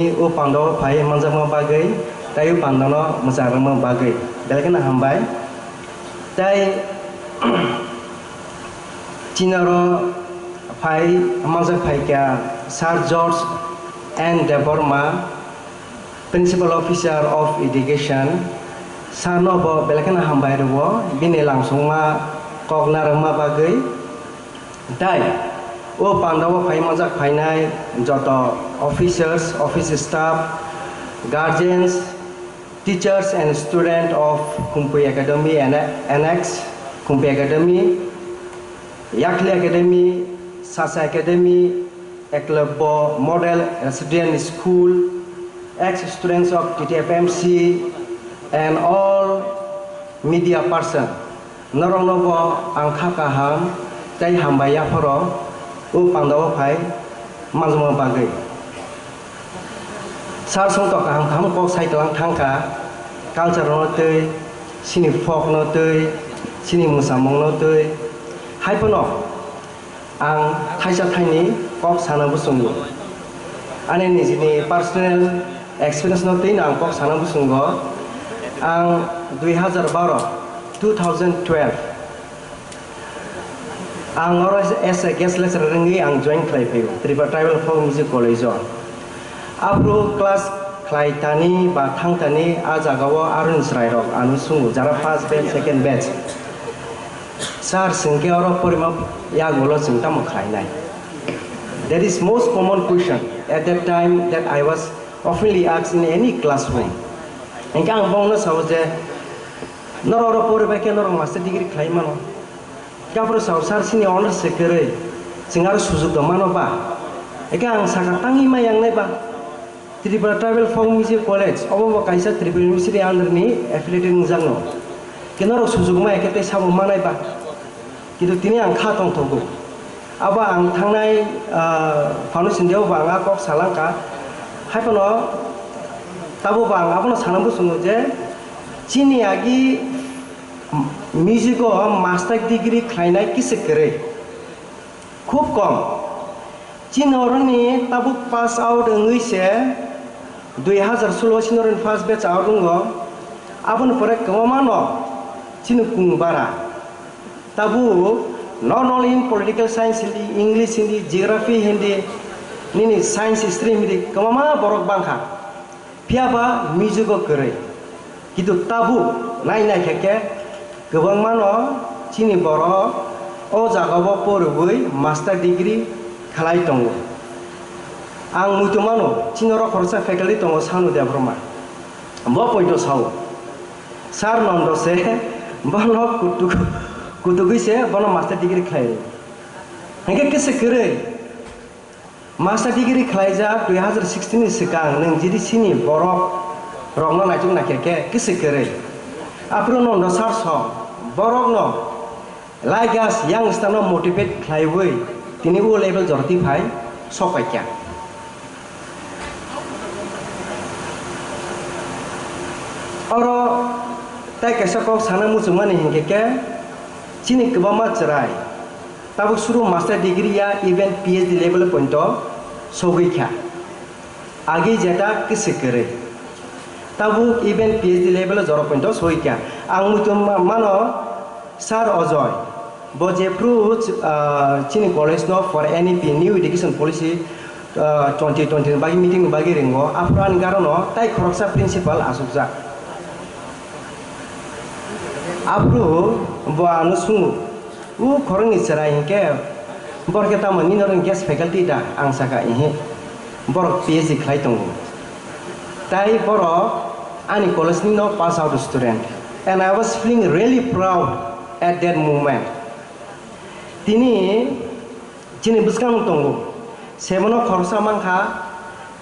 Upando pai manjama bagai tayu pandano musarama bagai belakana hambai tai Chinaro pai manjak pai kya Sir George N. Deborma Principal Officer of Education Sarno bo belakana hambai ruwo bini langsungma kokna rama bagai tai Pandawa pai manjak pai nai joto officers, office staff, guardians, teachers and students of Kumpui Academy and Annex, Kumpui Academy, Yakli Academy, Sasa Academy, Eklebo Model Resident School, ex-students of TTFMC, and all media person. Norong nobo angka kaham, tay hambaya poro, Pandawa pai manjama bagai. Sar song to kaham kaham kok sai telang thangka culture no tei sini folk no tei sini musamong no tei hai pono ang thaisa thaini kok sana busungo ane ni sini personal experience no tei ang kok sana busungo ang 2012 ang oras as a guest lecturer ngi ang join Tribal Folk Music College on Apro class Klaitani ba thangtani ajagawo arun srairok anu sungu jara first batch second batch sar singke oro porima ya golo singta mo khlainai. That is most common question at that time that I was oftenly asked in any classroom. Engka ang bongno sauje nororo poriba ke norong master degree khlaimano kapro sausar sini honor sekere singar sujud mano ba eka ang sakatangi mayang nai ba Tripura Tribal Folk Music College obo kaisa Tripura University under ni affiliated ngzangno kenaro sujud ma ekete sabo manai ba kitu tini ang khatong thogo aba ang thangnai foundation deu ba nga kok salangka haipono tabo ba ang apono sanambu sungo je chini agi music master degree khlainai kise kere khub kom chin oroni tabu pass out ngui se 2016 sinorin first batch out ngo abun pore kawamano chin kungbara tabu not only in political science hindi English hindi geography hindi nini science stream hindi kawama borok bangkha piaba music kere kitu tabu nai keke Gabang mano cini boro o jagabo porubui master degree khalai tongo ang mutu mano cinoro khorsa faculty tongo sanu dia broma bo pointo sau sar nondo se bono kutugi se bono master degree khlai henge kese kere master degree khlai ja 2016 sikang neng jidi sini boro rongno najung nakeke kese kere apro nondo sar so borok no laigas yang stano motivate khlaiwei tini o level jorti phai sokaikya oro tai kaisa kok sana musumani hingke chini kbama chrai tabuk suru master degree ya even PhD level pointo sogaikya age jeta kise kare tabuk even PhD level joro pointo sogaikya ang mutum mano Sir Ojoy boje approach chini college no for NEP new education policy 2020 bagi meeting bagi ringo afran garono tai khoroksa principal asukja apru bo anu sungu u khorong ichara hinke bor keta mani norong guest faculty da ang saka ihe bor PhD khlai tongo tai boro ani college ni no pass out student and I was feeling really proud at that moment. Tini chini buskang tongo semono khorsa mangkha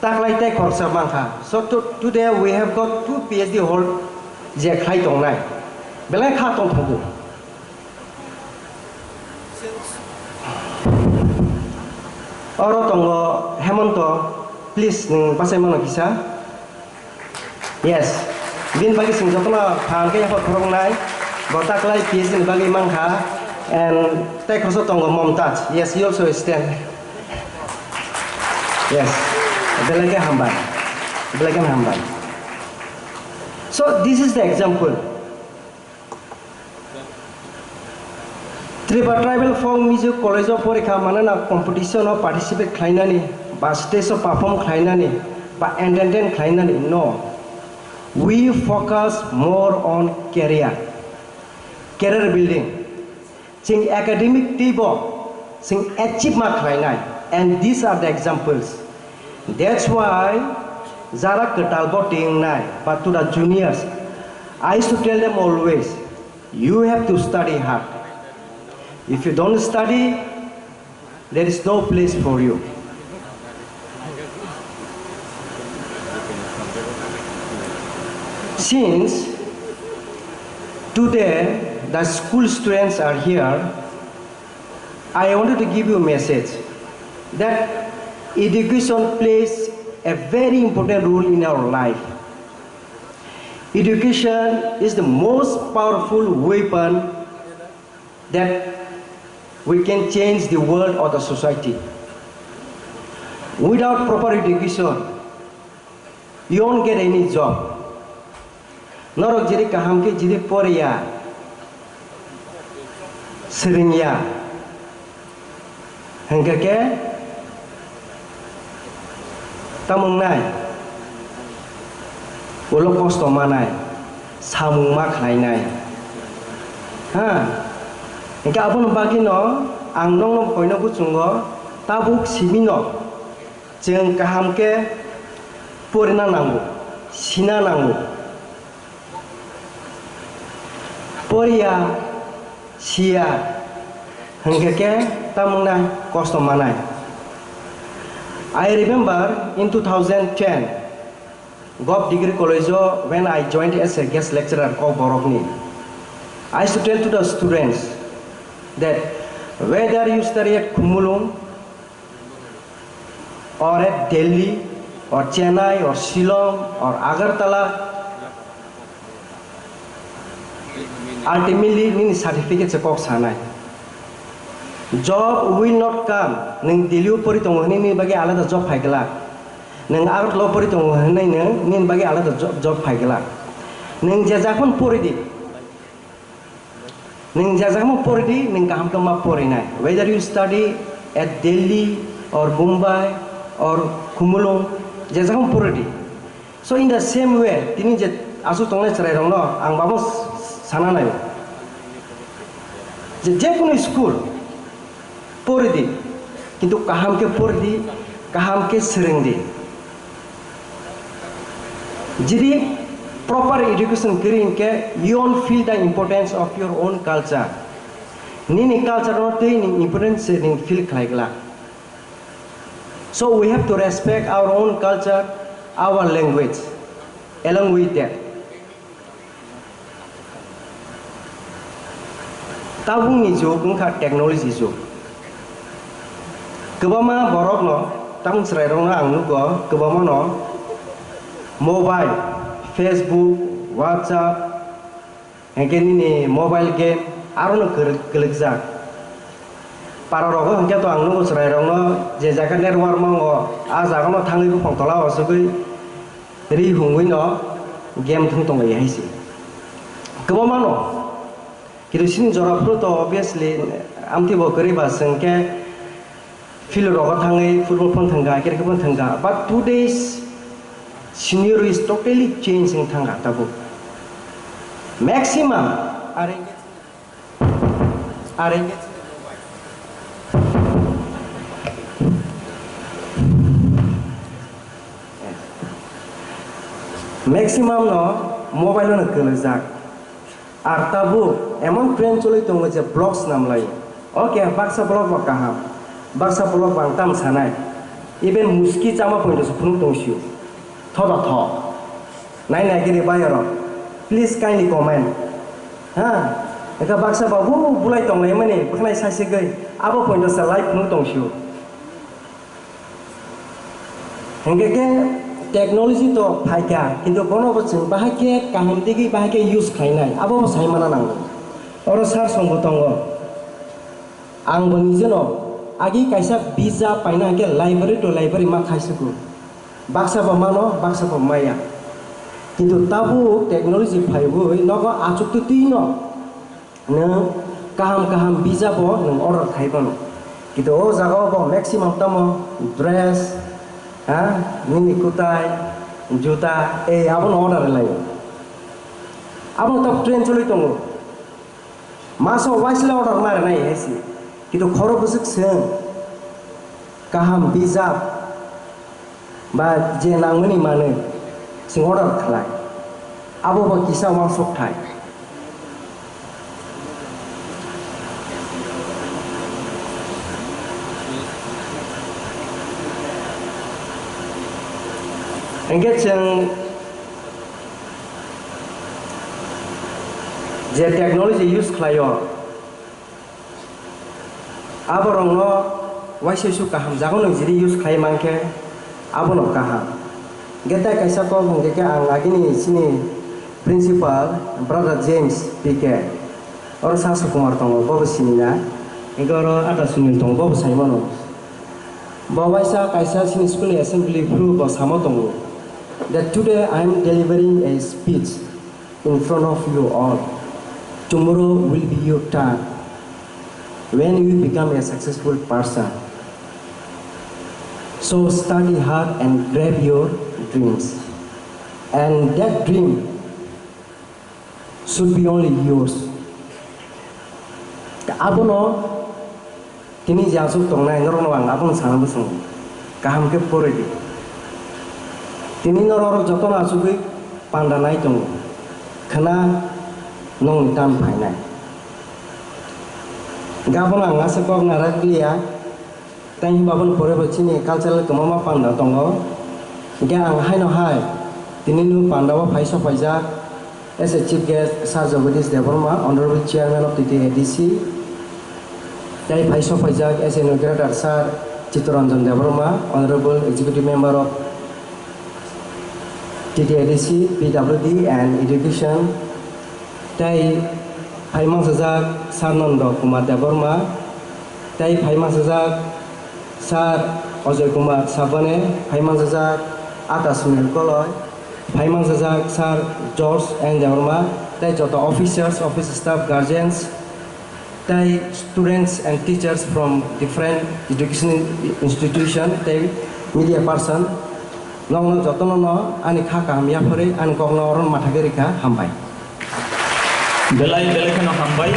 taklai tai khorsa mangkha so today we have got 2 PhD hold je khlai tongnai belai kha tong thogo oro tongo hemonto please ning pasai mano kisa yes bin bagi sing jotona phang ke yakho khorong nai botaklai PhD bagi mangkha and take also tongo Momtaj. Yes, he also stand. Yes, belakang hamba. black and hambai. So this is the example. Tribal folk music college of Porika Manana competition or participate Klainani, but stage of perform Klainani, but entertain Klainani. No. We focus more on career building. Sing academic tibo, sing achievement Klainai, and these are the examples. That's why Zara Katalbo Ting Nai, but to the juniors, I used to tell them always, you have to study hard. If you don't study, there is no place for you. Since today the school students are here, I wanted to give you a message that education plays a very important role in our life. Education is the most powerful weapon that we can change the world or the society. Without proper education, you won't get any job. Norok jadi kaham ke jadi poria, seringnya, hingga ke tamung nai, ulo kostoma nai, samung mak nai. Hingga apa bagi no, angnong no poino kucunggo, tabuk simino, jeng kaham ke porina nanggu, sina nanggu. Poria, sia, hingga ke tamung nai kostoma nai. I remember in 2010, Gop Degree College when I joined as a guest lecturer of Borokni. I used to tell to the students that whether you study at Kumulung or at Delhi or Chennai or Shillong or Agartala, ultimately nin certificate se kok sanai. Job will not come. Neng Delhi pori tongo ni bagi alada job paigala. Neng Agartala pori tongo nin bagi alada job paigala. Neng jajakun pori di. Neng jajahmu pori di, neng kaham kama pori nai. Whether you study at Delhi or Mumbai or Kumulung, jajahmu pori di. So in the same way, tini je asu tongle cerai rong no, ang bamos sana nai. Je kono school pori di, kintu kaham ke pori di, kaham ke sering di. Jadi proper education kering ke, you won't feel the importance of your own culture. Nini culture no te ni importance ni feel khaigla. So we have to respect our own culture, our language. Along with that, tabung ni jo kungka technology jo. Kebama borok no, tabung serai rong ang nu go, kebama no, mobile. Facebook, WhatsApp, ini mobile game, arun kelezat. Para rogo hingga tu angnu serai rongo, jejakan nerwar mongo, azakan no tangi ku pangtola wasukui, ri hungui no, game tungtong ayah isi. Kemana no? Kita sini jorap tu obviously, amti bokeri baseng ke, feel rogo tangi football pun tengah, kira pun tengah. But today's scenario is totally changing tangga tabu. Maximum arrange maximum no mobile no kelezak. Artabu emang trend coli tunggu je blogs namlai. Okay, baksa blog bakaham, baksa blog bangtam sanai. Even muski cama pun itu sepuluh tungsiu. Thoda tho. Nai kiri bayar. Please kindly comment. Eka baksa babu bulai tong lai mani. Bukan saya segai. Apa pun itu live nu tong siu. Hingga ke teknologi to pakai. Kintu kono boceng bahagia kaham tigi bahagia use kainai. Apa saya mana nang? Orang sar songgo tonggo. Ang bani jeno. Agi kaisa visa paina ke library to library mak kaisuku. baksa pemano baksa pemaya কিন্তু tabu teknologi phaibui nogo achuk tu tino nang kaham bijabo nang order khaibano কিন্তু o jaga bo maximum tamo dress nini kutai juta abon order layo abon top train choli tongo maso waisle order mare nai hesi কিন্তু khoro busuk seng kaham bijab ba je nangmani mane sing order khlai abo ba kisa wang sok thai engage yang je technology use khlayo abo rongno waise su kaham jago nang jiri use khlai mangke abo no kaham geta kaisa ko mungke ang agini sini principal brother James PK or Sasu Kumar tongo bobo sinina igoro ada sunil tongo bobo saimono bawaisa kaisa sini school assembly group of samotongo that today I am delivering a speech in front of you all. Tomorrow will be your turn when you become a successful person. So study hard and grab your dreams. And that dream should be only yours. Abono kini jasuk tongnai norong abon sana busung kaham ke poredi. Tini norong joton asukui pandanai tong kena nong tam painai gabon ang asakok naraklia tang babon pore bachini cultural kemama panda tongo ga ang hai no hai tini nu pandawa phaisa phaija as a chief guest Sir Jagadish Devarma honorable chairman of TTADC tai phaisa phaija as a inaugurator Sir Chittoranjan Devarma honorable executive member of TTADC, PWD and Education tai Paimang Sajak Sarnando Kumar Devarma tai Paimang Sajak Sar Ajay Kumar Sabane Paimang Sajak Ata Sunil Koloy Paimang Sajak Sar George N. Devarma tai joto officers, office staff, guardians tai students and teachers from different education institution tai media person long jotono ani khaka hamya phore ani kogno oron mathageri ka hambai belai belai kena hambai